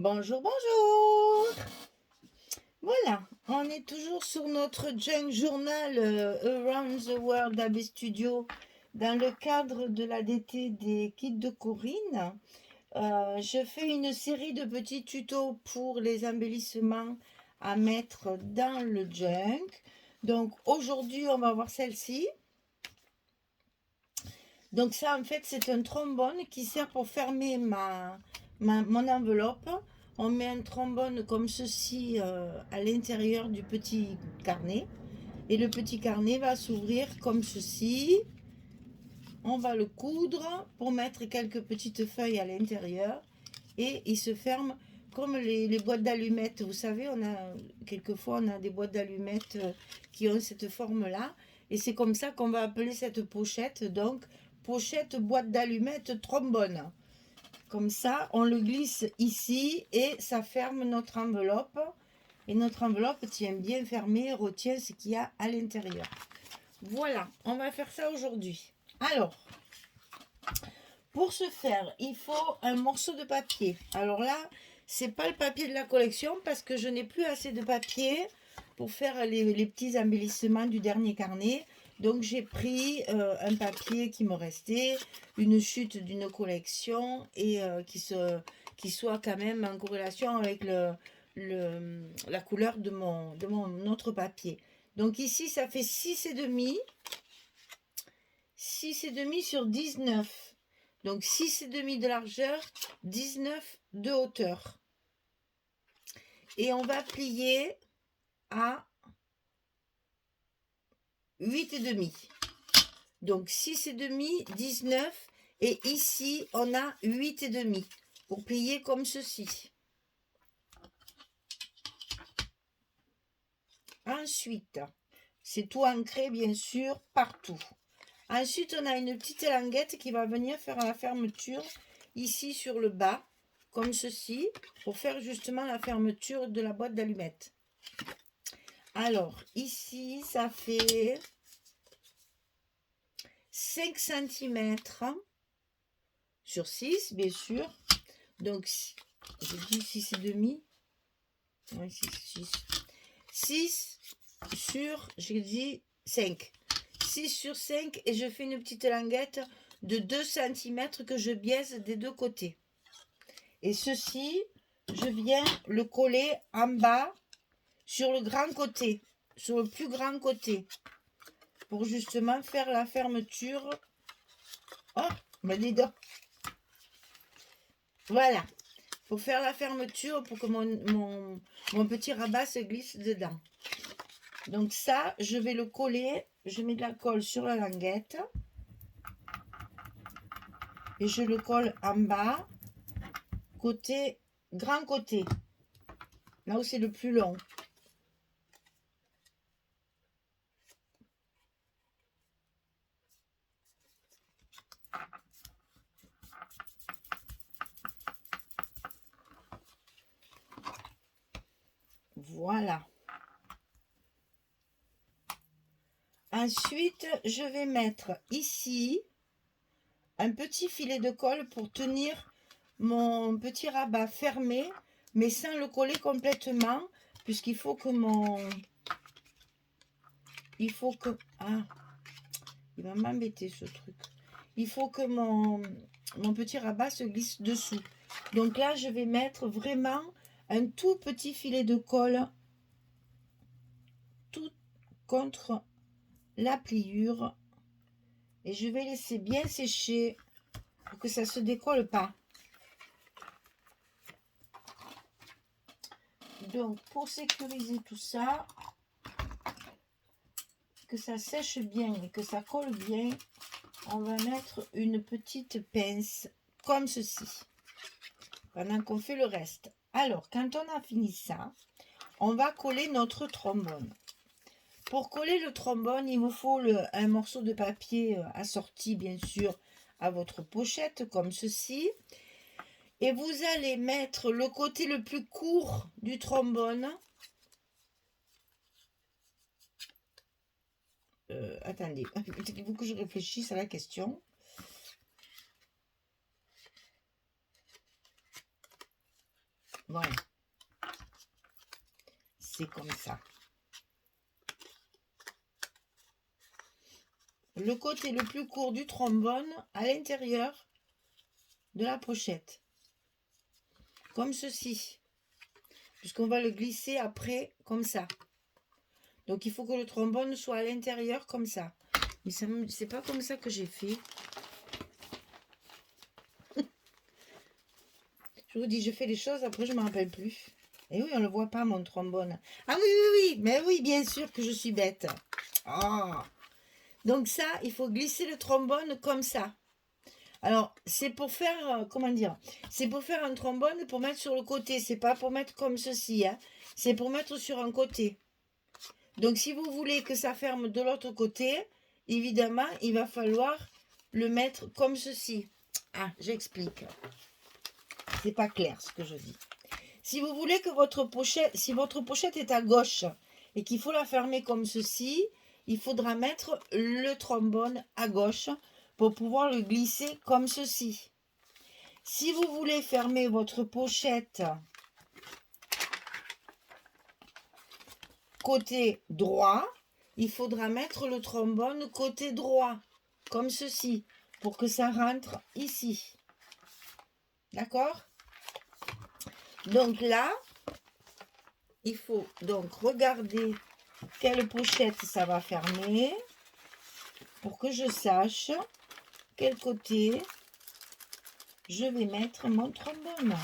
Bonjour, bonjour. Voilà, on est toujours sur notre junk journal Around the World AB Studio dans le cadre de l'ADT des kits de Corinne. Je fais une série de petits tutos pour les embellissements à mettre dans le junk. Donc aujourd'hui, on va voir celle-ci. Donc ça, en fait, c'est un trombone qui sert pour fermer mon enveloppe. On met un trombone comme ceci à l'intérieur du petit carnet. Et le petit carnet va s'ouvrir comme ceci. On va le coudre pour mettre quelques petites feuilles à l'intérieur. Et il se ferme comme les boîtes d'allumettes. Vous savez, quelquefois on a des boîtes d'allumettes qui ont cette forme-là. Et c'est comme ça qu'on va appeler cette pochette. Donc, pochette boîte d'allumettes trombone. Comme ça, on le glisse ici et ça ferme notre enveloppe. Et notre enveloppe tient bien fermée, retient ce qu'il y a à l'intérieur. Voilà, on va faire ça aujourd'hui. Alors, pour ce faire, il faut un morceau de papier. Alors là, c'est pas le papier de la collection parce que je n'ai plus assez de papier pour faire les petits embellissements du dernier carnet. Donc j'ai pris un papier qui me restait, une chute d'une collection et qui soit quand même en corrélation avec la couleur de mon autre papier. Donc ici, ça fait 6,5. 6,5 sur 19. Donc 6,5 de largeur, 19 de hauteur. Et on va plier à 8,5. Donc 6,5, 19. Et ici, on a 8,5 pour plier comme ceci. Ensuite, c'est tout ancré bien sûr partout. Ensuite, on a une petite languette qui va venir faire la fermeture ici sur le bas, comme ceci, pour faire justement la fermeture de la boîte d'allumettes. Alors, ici, ça fait 5 cm sur 6, bien sûr. Donc, je dis 6,5. Oui, 6 sur, j'ai dit 5. 6 sur 5 et je fais une petite languette de 2 cm que je biaise des deux côtés. Et ceci, je viens le coller en bas sur le grand côté, sur le plus grand côté, pour justement faire la fermeture. Oh, dis donc. Voilà, pour faire la fermeture, pour que mon petit rabat se glisse dedans. Donc ça, je vais le coller, je mets de la colle sur la languette. Et je le colle en bas, côté, grand côté, là où c'est le plus long. Voilà. Ensuite, je vais mettre ici un petit filet de colle pour tenir mon petit rabat fermé, mais sans le coller complètement, puisqu'il faut que Ah, il va m'embêter ce truc. Il faut que mon petit rabat se glisse dessous. Donc là, je vais mettre vraiment un tout petit filet de colle tout contre la pliure et je vais laisser bien sécher pour que ça se décolle pas. Donc pour sécuriser tout ça, que ça sèche bien et que ça colle bien, on va mettre une petite pince comme ceci pendant qu'on fait le reste. Alors quand on a fini ça, on va coller notre trombone. Pour coller le trombone, il vous faut un morceau de papier assorti bien sûr à votre pochette comme ceci. Et vous allez mettre le côté le plus court du trombone. Attendez, il faut que je réfléchisse à la question. Voilà. C'est comme ça. Le côté le plus court du trombone à l'intérieur de la pochette. Comme ceci. Puisqu'on va le glisser après comme ça. Donc il faut que le trombone soit à l'intérieur comme ça. Mais c'est pas comme ça que j'ai fait. Je vous dis, je fais les choses, après je ne me rappelle plus. Et oui, on ne le voit pas, mon trombone. Ah oui, oui, oui, mais oui, bien sûr que je suis bête. Oh. Donc ça, il faut glisser le trombone comme ça. Alors, c'est pour faire, comment dire, c'est pour faire un trombone pour mettre sur le côté. C'est pas pour mettre comme ceci, hein. C'est pour mettre sur un côté. Donc, si vous voulez que ça ferme de l'autre côté, évidemment, il va falloir le mettre comme ceci. Ah, j'explique. C'est pas clair ce que je dis. Si vous voulez que votre pochette, si votre pochette est à gauche et qu'il faut la fermer comme ceci, il faudra mettre le trombone à gauche pour pouvoir le glisser comme ceci. Si vous voulez fermer votre pochette côté droit, il faudra mettre le trombone côté droit, comme ceci, pour que ça rentre ici. D'accord? Donc là, il faut donc regarder quelle pochette ça va fermer pour que je sache quel côté je vais mettre mon trombone.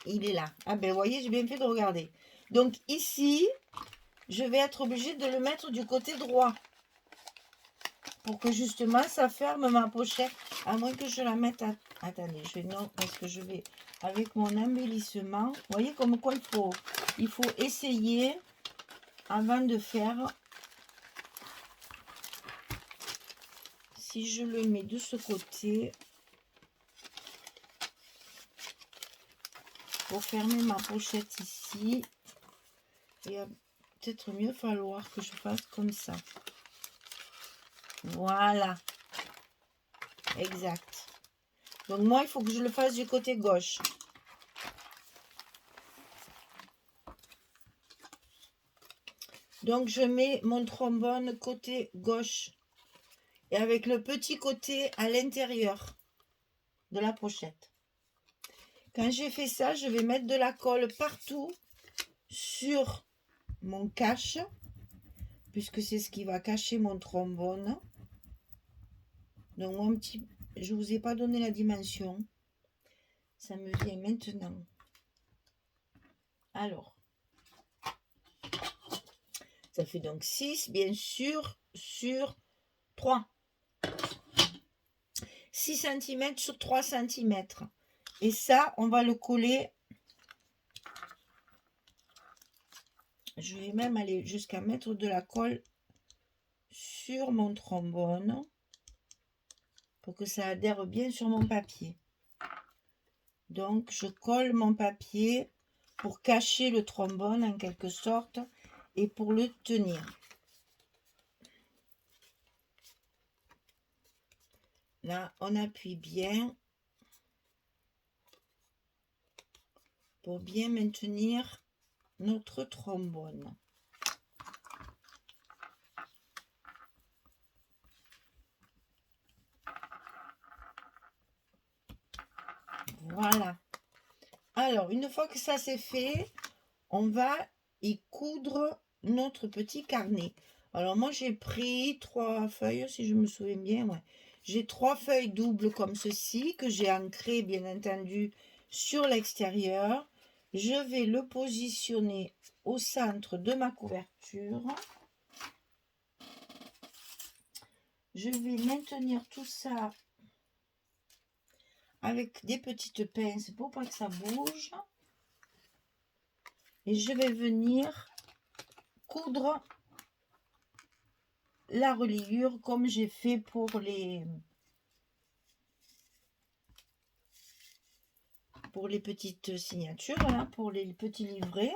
Il est là. Ah ben, vous voyez, j'ai bien fait de regarder. Donc ici, je vais être obligée de le mettre du côté droit. Pour que justement, ça ferme ma pochette. À moins que je la mette à... Attendez, je vais... Non, parce que je vais... Avec mon embellissement. Vous voyez comme quoi il faut essayer avant de faire. Si je le mets de ce côté... Pour fermer ma pochette ici, il va peut-être mieux falloir que je fasse comme ça. Voilà. Exact. Donc moi, il faut que je le fasse du côté gauche. Donc je mets mon trombone côté gauche. Et avec le petit côté à l'intérieur de la pochette. Quand j'ai fait ça, je vais mettre de la colle partout sur mon cache, puisque c'est ce qui va cacher mon trombone. Donc mon petit, je vous ai pas donné la dimension, ça me vient maintenant. Alors, ça fait donc 6, bien sûr, sur 3. 6 cm sur 3 cm. Et ça, on va le coller. Je vais même aller jusqu'à mettre de la colle sur mon trombone pour que ça adhère bien sur mon papier. Donc, je colle mon papier pour cacher le trombone en quelque sorte et pour le tenir. Là, on appuie bien pour bien maintenir notre trombone. Voilà. Alors, une fois que ça c'est fait, on va y coudre notre petit carnet. Alors, moi, j'ai pris 3 feuilles, si je me souviens bien. Ouais. J'ai 3 feuilles doubles comme ceci, que j'ai ancrées, bien entendu, sur l'extérieur. Je vais le positionner au centre de ma couverture. Je vais maintenir tout ça avec des petites pinces pour pas que ça bouge. Et je vais venir coudre la reliure comme j'ai fait pour les petites signatures, là, pour les petits livrets.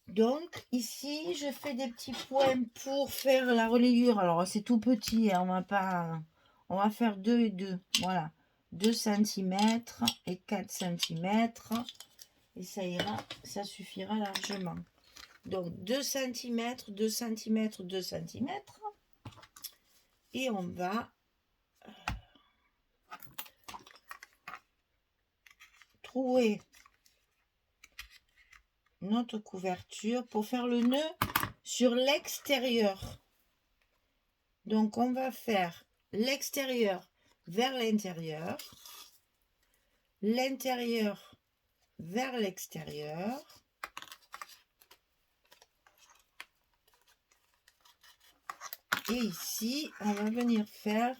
Donc ici, je fais des petits points pour faire la relayure. Alors c'est tout petit, hein, on va faire 2 et 2. Voilà, 2 cm et 4 cm. Et ça ira, ça suffira largement. Donc 2 cm, 2 cm, 2 cm. Et on va trouver notre couverture pour faire le nœud sur l'extérieur. Donc on va faire l'extérieur vers l'intérieur, l'intérieur vers l'extérieur, et ici on va venir faire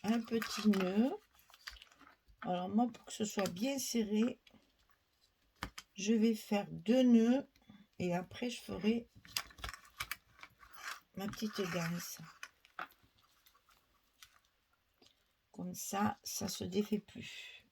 un petit nœud. Alors moi, pour que ce soit bien serré, je vais faire 2 nœuds et après je ferai ma petite ganse. Comme ça, ça se défait plus.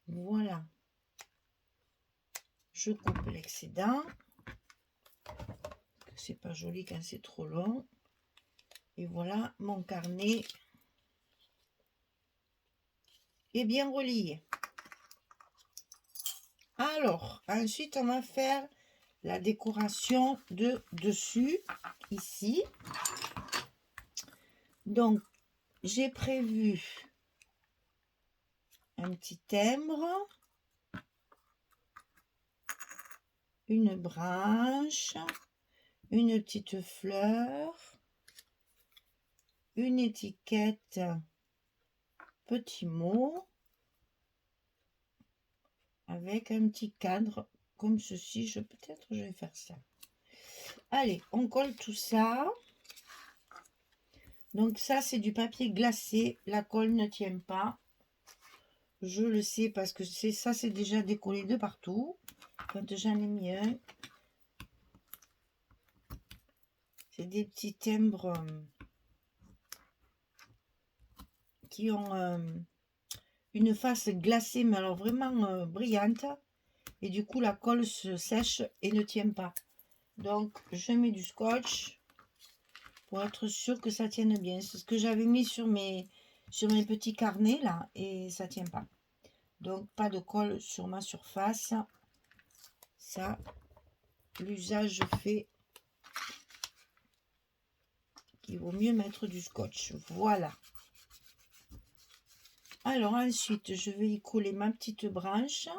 Voilà. Je coupe l'excédent. C'est pas joli quand c'est trop long. Et voilà, mon carnet est bien relié. Alors, ensuite, on va faire la décoration de dessus, ici. Donc, j'ai prévu un petit timbre, une branche, une petite fleur, une étiquette, petit mot, avec un petit cadre comme ceci. Peut-être je vais faire ça. Allez, on colle tout ça. Donc ça, c'est du papier glacé. La colle ne tient pas. Je le sais parce que c'est déjà décollé de partout. Quand j'en ai mis un. C'est des petits timbres qui ont une face glacée, mais alors vraiment brillante. Et du coup, la colle se sèche et ne tient pas. Donc, je mets du scotch pour être sûr que ça tienne bien. C'est ce que j'avais mis sur mes petits carnets là et ça tient pas. Donc, pas de colle sur ma surface. Ça, l'usage fait qu'il vaut mieux mettre du scotch. Voilà. Alors ensuite, je vais y coller ma petite branche.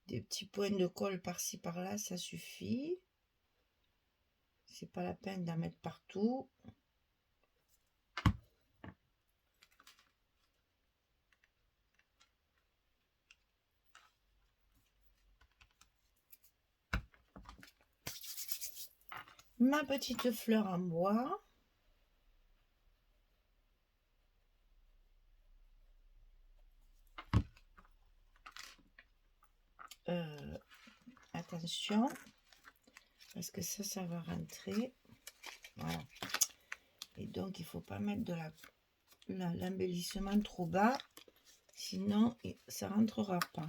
Des petits points de colle par-ci par-là, ça suffit. C'est pas la peine d'en mettre partout. Ma petite fleur en bois. Attention, parce que ça va rentrer. Voilà. Et donc, il faut pas mettre de l'embellissement trop bas, sinon ça rentrera pas.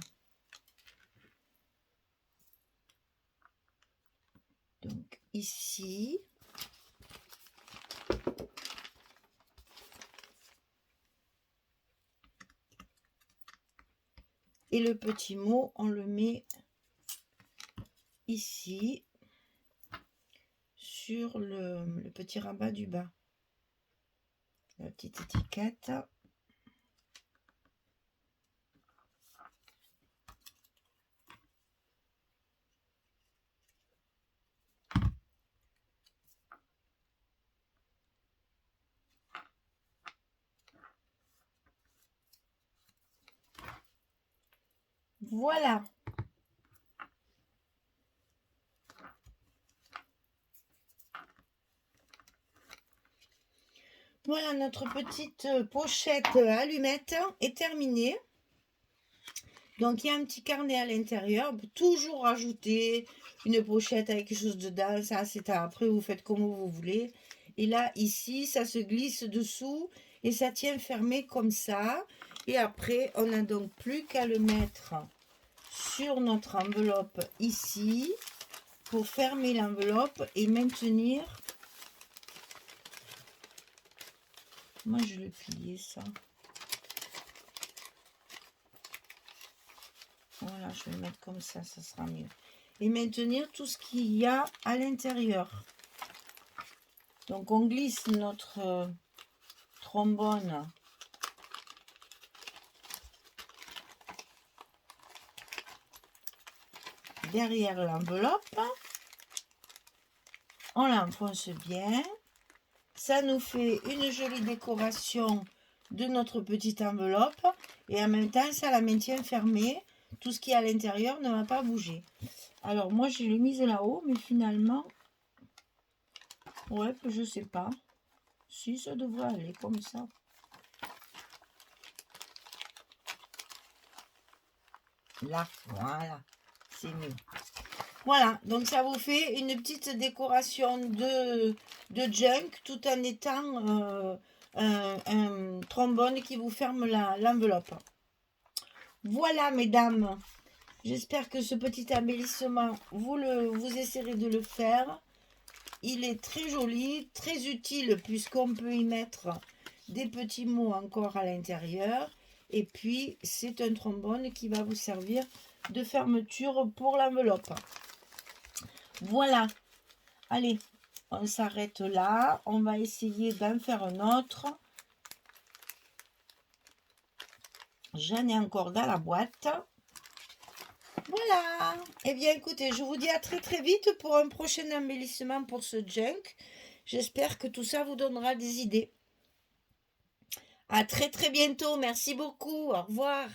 Donc, ici, et le petit mot, on le met ici, sur le petit rabat du bas. La petite étiquette. Voilà. Voilà, notre petite pochette allumette est terminée. Donc, il y a un petit carnet à l'intérieur. On peut toujours rajouter une pochette avec quelque chose dedans. Ça, c'est après, vous faites comme vous voulez. Et là, ici, ça se glisse dessous et ça tient fermé comme ça. Et après, on n'a donc plus qu'à le mettre sur notre enveloppe ici pour fermer l'enveloppe et maintenir. Moi, je l'ai plié ça. Voilà, je vais le mettre comme ça sera mieux. Et maintenir tout ce qu'il y a à l'intérieur. Donc, on glisse notre trombone derrière l'enveloppe. On l'enfonce bien. Ça nous fait une jolie décoration de notre petite enveloppe. Et en même temps, ça la maintient fermée. Tout ce qui est à l'intérieur ne va pas bouger. Alors, moi, je l'ai mise là-haut, mais finalement, ouais, je sais pas. Si, ça devrait aller comme ça. Là, voilà, c'est mieux. Voilà, donc ça vous fait une petite décoration de junk tout en étant un trombone qui vous ferme l'enveloppe. Voilà, mesdames, j'espère que ce petit embellissement, vous essaierez de le faire. Il est très joli, très utile puisqu'on peut y mettre des petits mots encore à l'intérieur. Et puis, c'est un trombone qui va vous servir de fermeture pour l'enveloppe. Voilà. Allez, on s'arrête là. On va essayer d'en faire un autre. J'en ai encore dans la boîte. Voilà. Eh bien, écoutez, je vous dis à très très vite pour un prochain embellissement pour ce junk. J'espère que tout ça vous donnera des idées. À très très bientôt. Merci beaucoup. Au revoir.